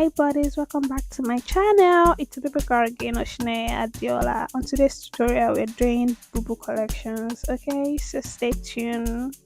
Hi buddies, welcome back to my channel. It's the baby girl again, Oshine Adiola. On today's tutorial we're doing Boubou collections. Okay, so stay tuned.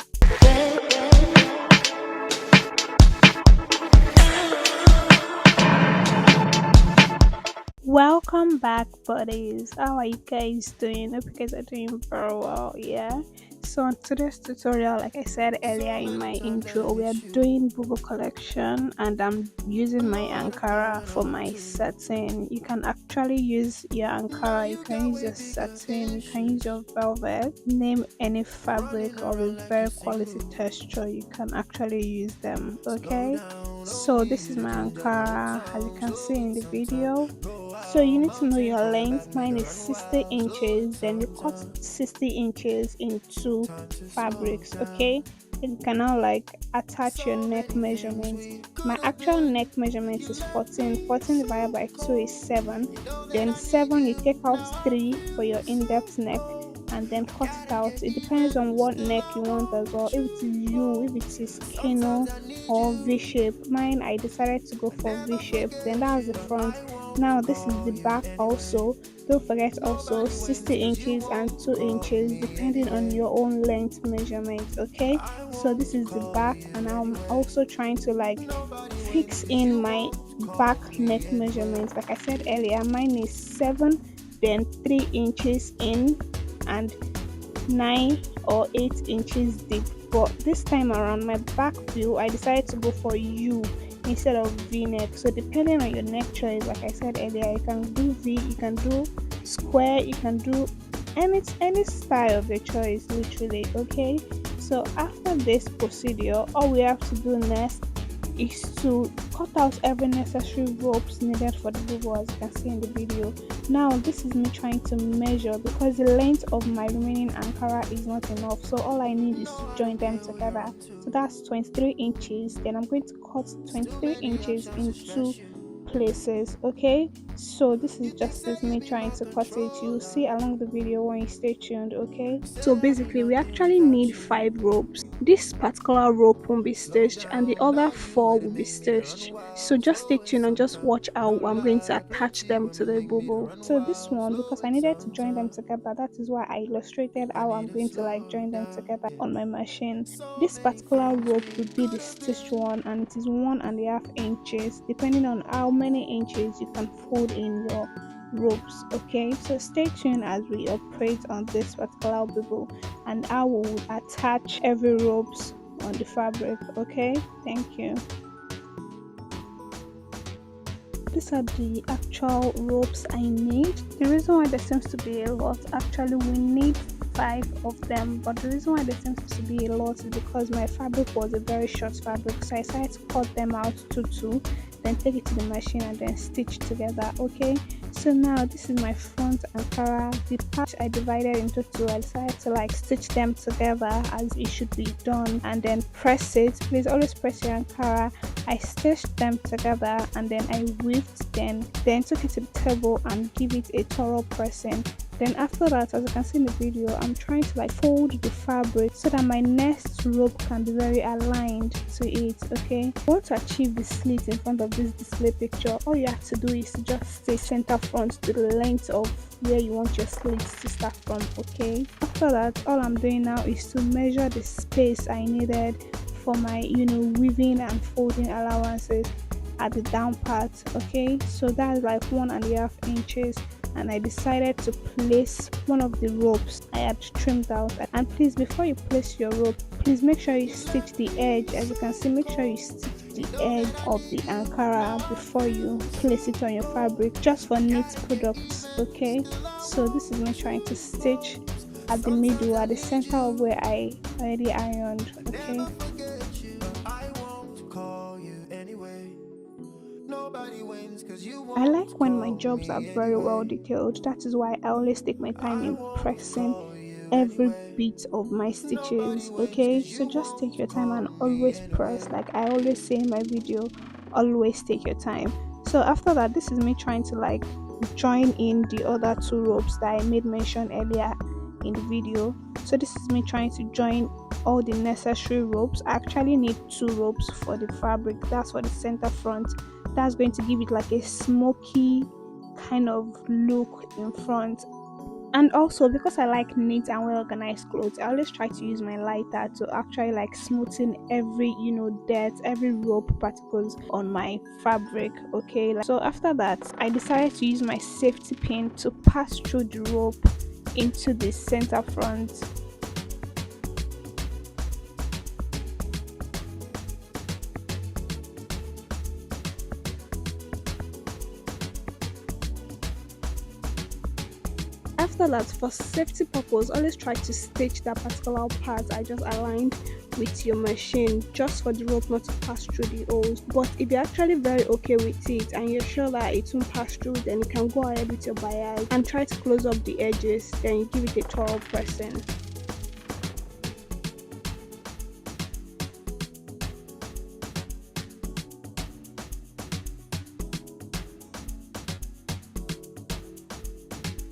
Welcome back buddies. How are you guys doing? Hope you guys are doing very well. Yeah, so on today's tutorial, like I said earlier in my intro, we are doing Boubou collection and I'm using my Ankara for my satin. You can actually use your Ankara, you can use your satin, you can use your velvet, name any fabric or a very quality texture, you can actually use them. Okay, so this is my Ankara as you can see in the video. So you need to know your length. Mine is 60 inches, then you cut 60 inches into fabrics. Okay, then you can now like attach your neck measurement. My actual neck measurement is 14 divided by 2 is 7, then 7 you take out 3 for your in-depth neck and then cut it out. It depends on what neck you want as well. If it is U, if it is kino or V-shape. Mine I decided to go for V-shape. Then that's the front. Now this is the back also. Don't forget also 60 inches and 2 inches depending on your own length measurement. Okay, so this is the back and I'm also trying to like fix in my back neck measurements. Like I said earlier, mine is 7, then 3 inches in and 9 or 8 inches deep. But this time around my back view I decided to go for U instead of V-neck. So depending on your neck choice, like I said earlier, you can do V, you can do square, you can do any style of your choice literally. Okay, so after this procedure all we have to do next is to cut out every necessary ropes needed for the boubou as you can see in the video. Now this is me trying to measure because the length of my remaining Ankara is not enough, so all I need is to join them together. So that's 23 inches, then I'm going to cut 23 inches in 2 places. Okay, so this is just as me trying to cut it. You'll see along the video when you stay tuned. Okay, so basically we actually need 5 ropes. This particular rope won't be stitched and the other 4 will be stitched, so just stay tuned and just watch how I'm going to attach them to the boubou. So this one, because I needed to join them together, that is why I illustrated how I'm going to like join them together on my machine. This particular rope will be the stitched one and it is 1.5 inches depending on how many inches you can fold in your ropes. Okay, so stay tuned as we operate on this particular boubou and I will attach every ropes on the fabric. Okay, thank you. These are the actual ropes I need. The reason why there seems to be a lot, actually we need 5 of them, but the reason why there seems to be a lot is because my fabric was a very short fabric, so I decided to cut them out to 2, then take it to the machine and then stitch together. Okay, so now this is my front Ankara. The part I divided into 2, I decided to like stitch them together as it should be done and then press it. Please always press your Ankara. I stitched them together and then I weaved them, then took it to the table and give it a thorough pressing. Then after that, as you can see in the video, I'm trying to like fold the fabric so that my next rope can be very aligned to it. Okay, I want to achieve the slit in front of this display picture. All you have to do is to just stay center front to the length of where you want your slits to start from. Okay, after that all I'm doing now is to measure the space I needed for my weaving and folding allowances at the down part. Okay, so that's like 1.5 inches and I decided to place one of the ropes I had trimmed out. And please, before you place your rope, please make sure you stitch the edge. As you can see, make sure you stitch the edge of the Ankara before you place it on your fabric, just for neat products. Okay, so this is me trying to stitch at the middle, at the center of where I already ironed. Okay, I like when my jobs are very well detailed. That is why I always take my time in pressing every bit of my stitches. Okay, so just take your time and always press. Like I always say in my video, always take your time. So after that, this is me trying to like join in the other 2 ropes that I made mention earlier in the video. So this is me trying to join all the necessary ropes. I actually need 2 ropes for the fabric. That's for the center front That's going to give it like a smoky kind of look in front. And also, because I like neat and well organized clothes, I always try to use my lighter to actually like smoothen every dirt, every rope particles on my fabric. Okay, so after that, I decided to use my safety pin to pass through the rope into the center front. After that, for safety purpose, always try to stitch that particular part I just aligned with your machine, just for the rope not to pass through the holes. But if you're actually very okay with it and you're sure that it won't pass through, then you can go ahead with your bias and try to close up the edges, then you give it a thorough pressing.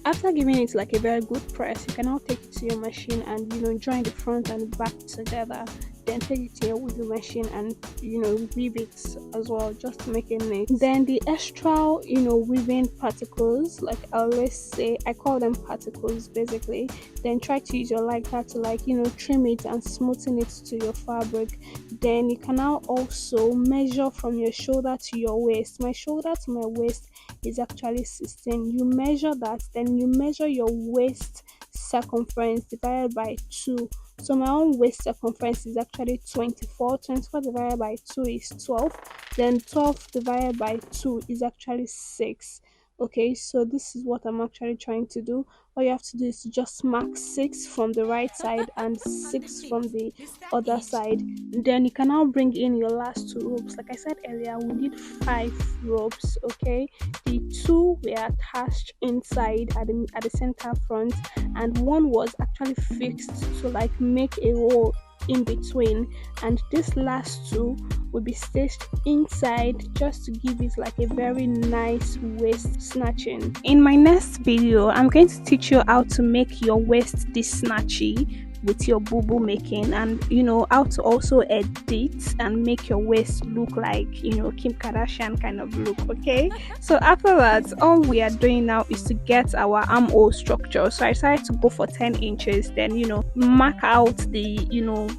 After giving it like a very good press, you can now take it to your machine and join the front and the back together. Then take it to your weaving machine and weave it as well, just to make it neat. Then the extra weaving particles, like I always say, I call them particles basically. Then try to use your lighter to trim it and smoothen it to your fabric. Then you can now also measure from your shoulder to your waist. My shoulder to my waist is actually 16. You measure that, then you measure your waist circumference divided by 2. So my own waist circumference is actually 24. 24 divided by 2 is 12. Then 12 divided by 2 is actually 6. Okay, so this is what I'm actually trying to do. All you have to do is to just mark 6 from the right side and 6 from the other side. Then you can now bring in your last 2 ropes. Like I said earlier, we need 5 ropes. Okay, the 2 were attached inside at the center front, and 1 was actually fixed to like make a hole in between, and this last 2 will be stitched inside just to give it like a very nice waist snatching. In my next video, I'm going to teach you how to make your waist this snatchy with your boubou making, and how to also edit and make your waist look like Kim Kardashian kind of look. Okay, so after that, all we are doing now is to get our armhole structure. So I decided to go for 10 inches, then mark out the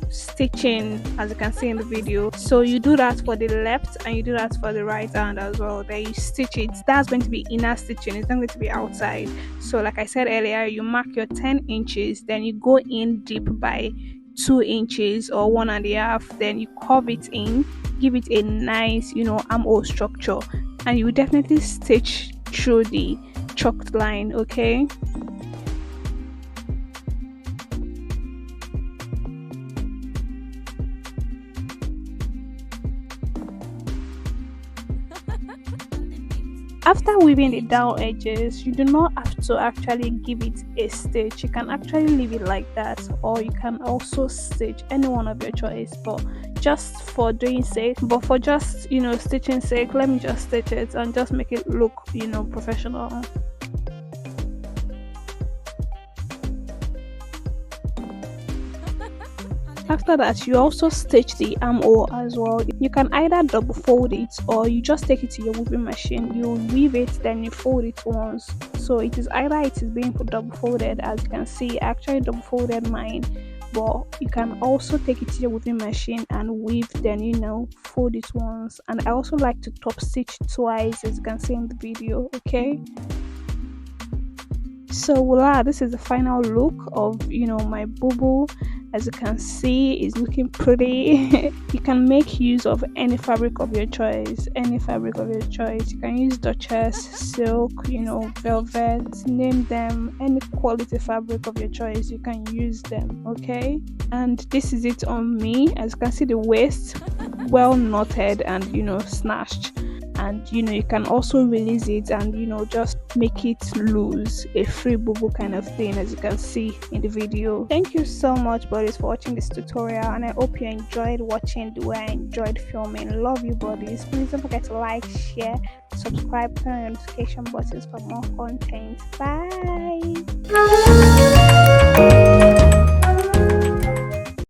stitching as you can see in the video. So you do that for the left and you do that for the right hand as well. Then you stitch it. That's going to be inner stitching, it's not going to be outside. So like I said earlier, you mark your 10 inches, then you go in deep by 2 inches or 1.5, then you curve it in, give it a nice armhole structure, and you will definitely stitch through the chalked line. Okay, after weaving the down edges, you do not have to actually give it a stitch. You can actually leave it like that, or you can also stitch any one of your choice. But just for doing sake, for just stitching sake, let me just stitch it and just make it look professional. After that, you also stitch the armhole as well. You can either double fold it, or you just take it to your weaving machine, you weave it, then you fold it once. So it is either it is being double folded, as you can see. I actually double folded mine, but you can also take it to your weaving machine and weave, then fold it once. And I also like to top stitch twice, as you can see in the video. Okay, so voila, this is the final look of my boubou. As you can see, it's looking pretty. You can make use of any fabric of your choice, You can use Duchess, silk, velvet, name them, any quality fabric of your choice, you can use them. Okay, and this is it on me. As you can see, the waist well knotted and snatched, and you can also release it and just make it loose, a free boubou kind of thing, as you can see in the video. Thank you so much, buddies, for watching this tutorial, and I hope you enjoyed watching the way I enjoyed filming. Love you, buddies. Please don't forget to like, share, subscribe, turn on the notification buttons for more content. Bye.